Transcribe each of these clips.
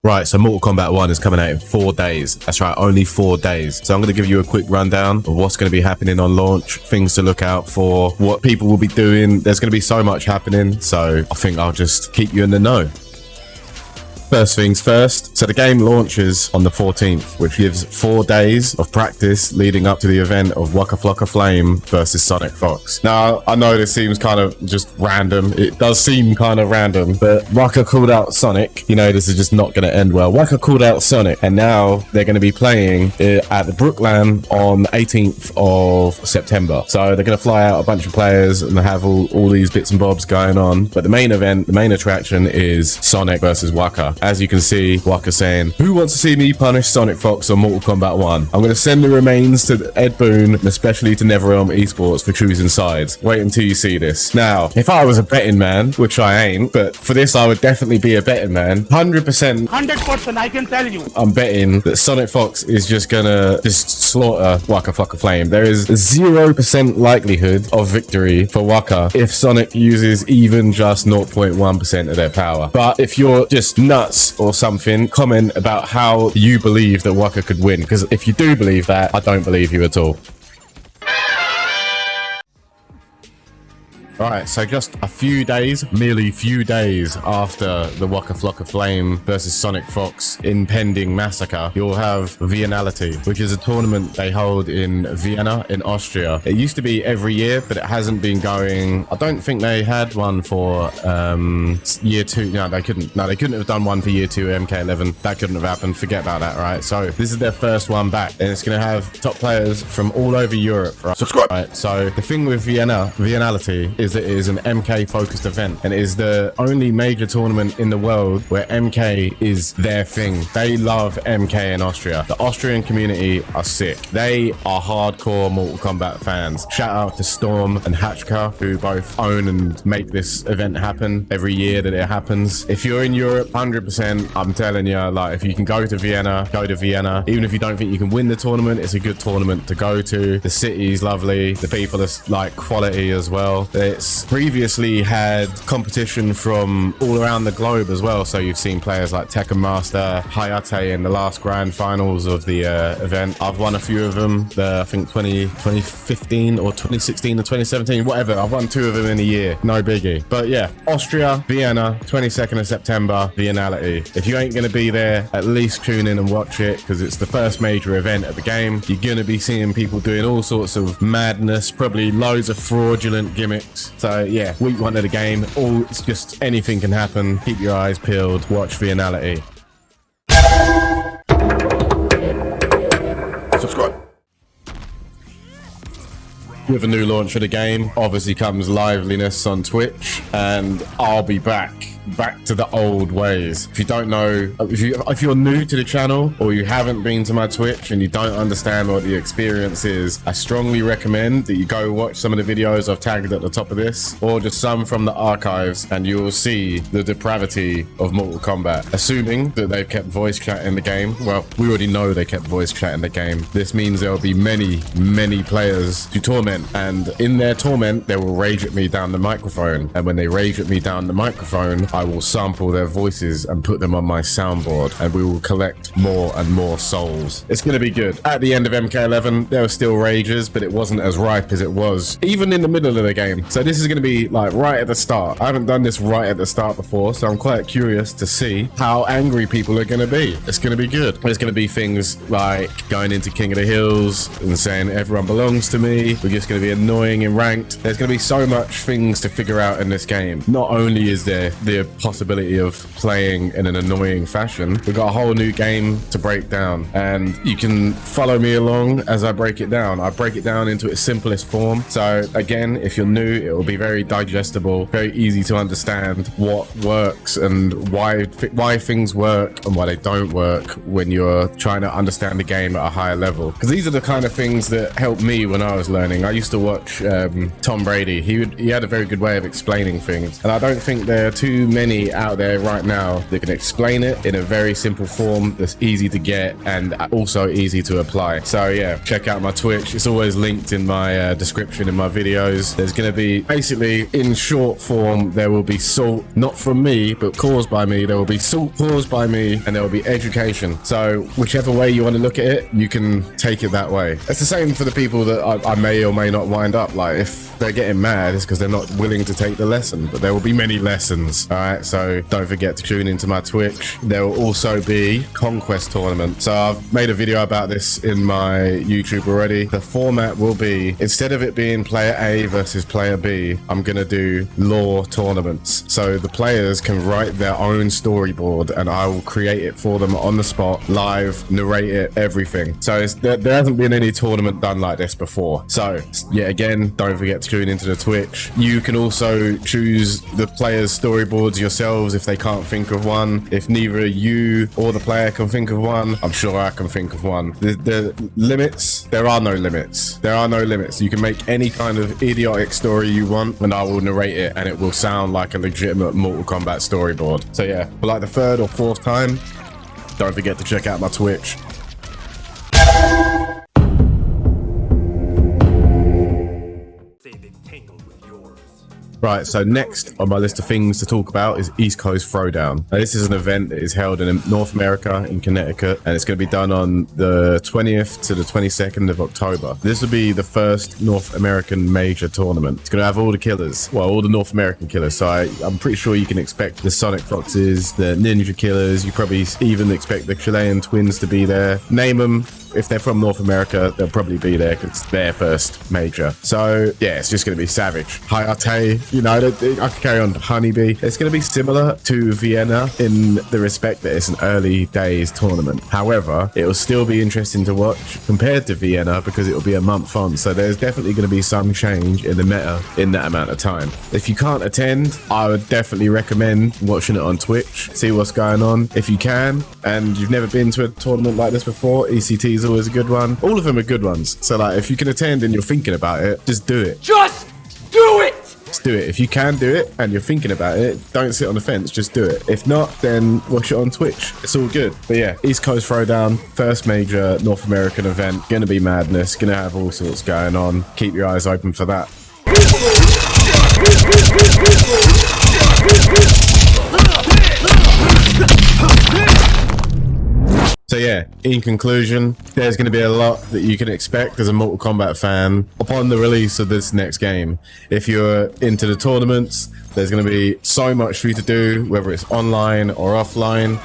Right, so Mortal Kombat 1 is coming out in 4 days. That's right, only 4 days. So I'm going to give you a quick rundown of what's going to be happening on launch, things to look out for, what people will be doing. There's going to be so much happening, so I think I'll just keep you in the know. First things first, so the game launches on the 14th, which gives 4 days of practice leading up to the event of Waka Flocka Flame versus Sonic Fox. Now, I know this seems kind of just random. It does seem kind of random, but Waka called out Sonic. You know, this is just not going to end well. Waka called out Sonic, and now they're going to be playing at the Brookland on the 18th of September. So they're going to fly out a bunch of players and have all these bits and bobs going on. But the main event, the main attraction is Sonic versus Waka. As you can see, Waka saying, "Who wants to see me punish Sonic Fox on Mortal Kombat 1? I'm going to send the remains to Ed Boon, and especially to NetherRealm Esports for choosing sides. Wait until you see this." Now, if I was a betting man, which I ain't, but for this I would definitely be a betting man. 100%, I can tell you. I'm betting that Sonic Fox is just gonna slaughter Waka Flocka Flame. There is 0% likelihood of victory for Waka if Sonic uses even just 0.1% of their power. But if you're just nuts or something, comment about how you believe that Waka could win, because if you do believe that, I don't believe you at all. Alright, so just a few days, merely few days after the Waka Flocka Flame versus Sonic Fox impending massacre, you'll have Viennality, which is a tournament they hold in Vienna in Austria. It used to be every year, but it hasn't been going. I don't think they had one for year 2. No, they couldn't have done one for year 2 MK11. That couldn't have happened. Forget about that, right? So this is their first one back, and it's going to have top players from all over Europe, right? Subscribe! Right, so the thing with Viennality is that it is an MK focused event, and it is the only major tournament in the world where MK is their thing. They love MK in Austria. The Austrian community are sick. They are hardcore Mortal Kombat fans. Shout out to Storm and Hatchka, who both own and make this event happen every year that it happens. If you're in Europe, 100%, I'm telling you, like, if you can go to Vienna, go to Vienna. Even if you don't think you can win the tournament, it's a good tournament to go to. The city's lovely. The people are like quality as well. It's previously had competition from all around the globe as well. So you've seen players like Tekken Master, Hayate in the last grand finals of the event. I've won a few of them. I think 2015 or 2016 or 2017, whatever. I've won 2 of them in a year. No biggie. But yeah, Austria, Vienna, 22nd of September, Viennality. If you ain't going to be there, at least tune in and watch it, because it's the first major event of the game. You're going to be seeing people doing all sorts of madness, probably loads of fraudulent gimmicks. So yeah, week 1 of the game, it's just anything can happen. Keep your eyes peeled, watch Viennality. Subscribe. With a new launch for the game, obviously comes liveliness on Twitch, and I'll be back to the old ways. If you don't know, if you're new to the channel or you haven't been to my Twitch and you don't understand what the experience is, I strongly recommend that you go watch some of the videos I've tagged at the top of this, or just some from the archives, and you will see the depravity of Mortal Kombat. Assuming that they've kept voice chat in the game, well, we already know they kept voice chat in the game. This means there will be many players to torment, and in their torment they will rage at me down the microphone, and when they rage at me down the microphone, I will sample their voices and put them on my soundboard, and we will collect more and more souls. It's going to be good. At the end of MK11, there were still rages, but it wasn't as ripe as it was even in the middle of the game. So this is going to be like right at the start. I haven't done this right at the start before, so I'm quite curious to see how angry people are going to be. It's going to be good. There's going to be things like going into King of the Hills and saying everyone belongs to me. We're just going to be annoying in ranked. There's going to be so much things to figure out in this game. Not only is there the possibility of playing in an annoying fashion, we've got a whole new game to break down, and you can follow me along as I break it down. I break it down into its simplest form. So again, if you're new, it will be very digestible, very easy to understand what works and why things work and why they don't work when you're trying to understand the game at a higher level. Because these are the kind of things that helped me when I was learning. I used to watch Tom Brady. He had a very good way of explaining things, and I don't think there are too many out there right now that can explain it in a very simple form that's easy to get and also easy to apply. So yeah, check out my Twitch. It's always linked in my description in my videos. There's going to be, basically in short form, there will be salt, not from me, but caused by me. There will be salt caused by me, and there will be education. So whichever way you want to look at it, you can take it that way. It's the same for the people that I may or may not wind up. Like, if they're getting mad, it's because they're not willing to take the lesson, but there will be many lessons. All right, so don't forget to tune into my Twitch. There will also be Konquest tournament. So I've made a video about this in my YouTube already. The format will be, instead of it being player A versus player B, I'm gonna do lore tournaments. So the players can write their own storyboard and I will create it for them on the spot, live, narrate it, everything. So there hasn't been any tournament done like this before. So yeah, again, don't forget to tune into the Twitch. You can also choose the players' storyboards yourselves if they can't think of one. If neither you or the player can think of one, I'm sure I can think of one. The limits, there are no limits. There are no limits. You can make any kind of idiotic story you want and I will narrate it and it will sound like a legitimate Mortal Kombat storyboard. So yeah, for like the 3rd or 4th time, don't forget to check out my Twitch. Right, so next on my list of things to talk about is East Coast Throwdown. Now, this is an event that is held in North America, in Connecticut, and it's going to be done on the 20th to the 22nd of October. This will be the first North American major tournament. It's going to have all the killers, well, all the North American killers. So I'm pretty sure you can expect the Sonic Foxes, the Ninja Killers. You probably even expect the Chilean twins to be there. Name them. If they're from North America, they'll probably be there because it's their first major. So yeah, it's just going to be savage. Hayate, you know, I could carry on. Honeybee. It's going to be similar to Vienna in the respect that it's an early days tournament. However, it will still be interesting to watch compared to Vienna because it will be a month on. So there's definitely going to be some change in the meta in that amount of time. If you can't attend, I would definitely recommend watching it on Twitch, see what's going on. If you can, and you've never been to a tournament like this before, ECT is always a good one. All of them are good ones. So like, if you can attend and you're thinking about it, just do it. Just do it! Just do it. If you can do it and you're thinking about it, don't sit on the fence, just do it. If not, then watch it on Twitch. It's all good. But yeah, East Coast Throwdown, first major North American event. Gonna be madness, gonna have all sorts going on. Keep your eyes open for that. So yeah, in conclusion, there's going to be a lot that you can expect as a Mortal Kombat fan upon the release of this next game. If you're into the tournaments, there's going to be so much for you to do, whether it's online or offline.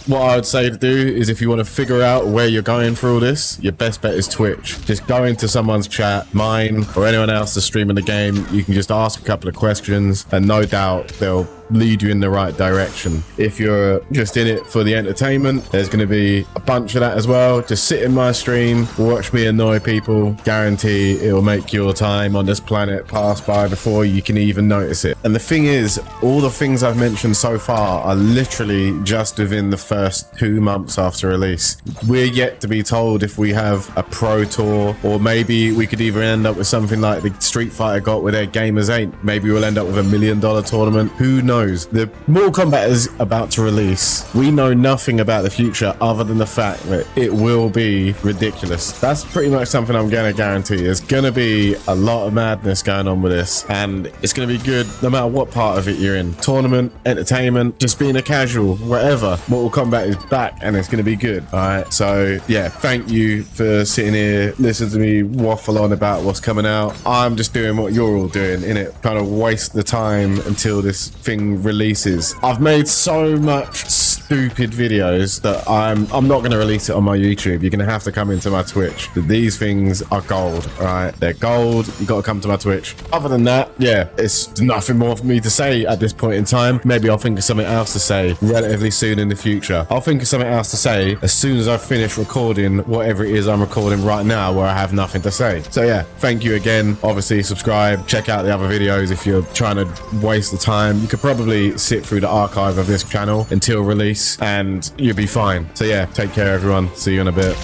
What I would say to do is, if you want to figure out where you're going through all this, your best bet is Twitch. Just go into someone's chat, mine or anyone else that's streaming the game. You can just ask a couple of questions and no doubt they'll lead you in the right direction. If you're just in it for the entertainment, there's going to be a bunch of that as well. Just sit in my stream, watch me annoy people. Guarantee it will make your time on this planet pass by before you can even notice it. And the thing is, all the things I've mentioned so far are literally just within the first 2 months after release. We're yet to be told if we have a pro tour, or maybe we could either end up with something like the Street Fighter got with their Gamers 8. Maybe we'll end up with $1 million tournament. Who knows? The Mortal Kombat is about to release. We know nothing about the future other than the fact that it will be ridiculous. That's pretty much something I'm going to guarantee. There's going to be a lot of madness going on with this, and it's going to be good no matter what part of it you're in. Tournament, entertainment, just being a casual, whatever. Mortal Kombat is back and it's going to be good. All right. So yeah, thank you for sitting here, listening to me waffle on about what's coming out. I'm just doing what you're all doing, innit? Kind of waste the time until this thing releases. I've made so much stupid videos that I'm not going to release it on my YouTube. You're going to have to come into my Twitch. These things are gold, all right? They're gold. You got to come to my Twitch. Other than that, yeah, it's nothing more for me to say at this point in time. Maybe I'll think of something else to say relatively soon in the future. I'll think of something else to say as soon as I finish recording whatever it is I'm recording right now, where I have nothing to say. So yeah, thank you again. Obviously subscribe, check out the other videos if you're trying to waste the time. You could probably sit through the archive of this channel until release and you'll be fine. So yeah, take care everyone. See you in a bit.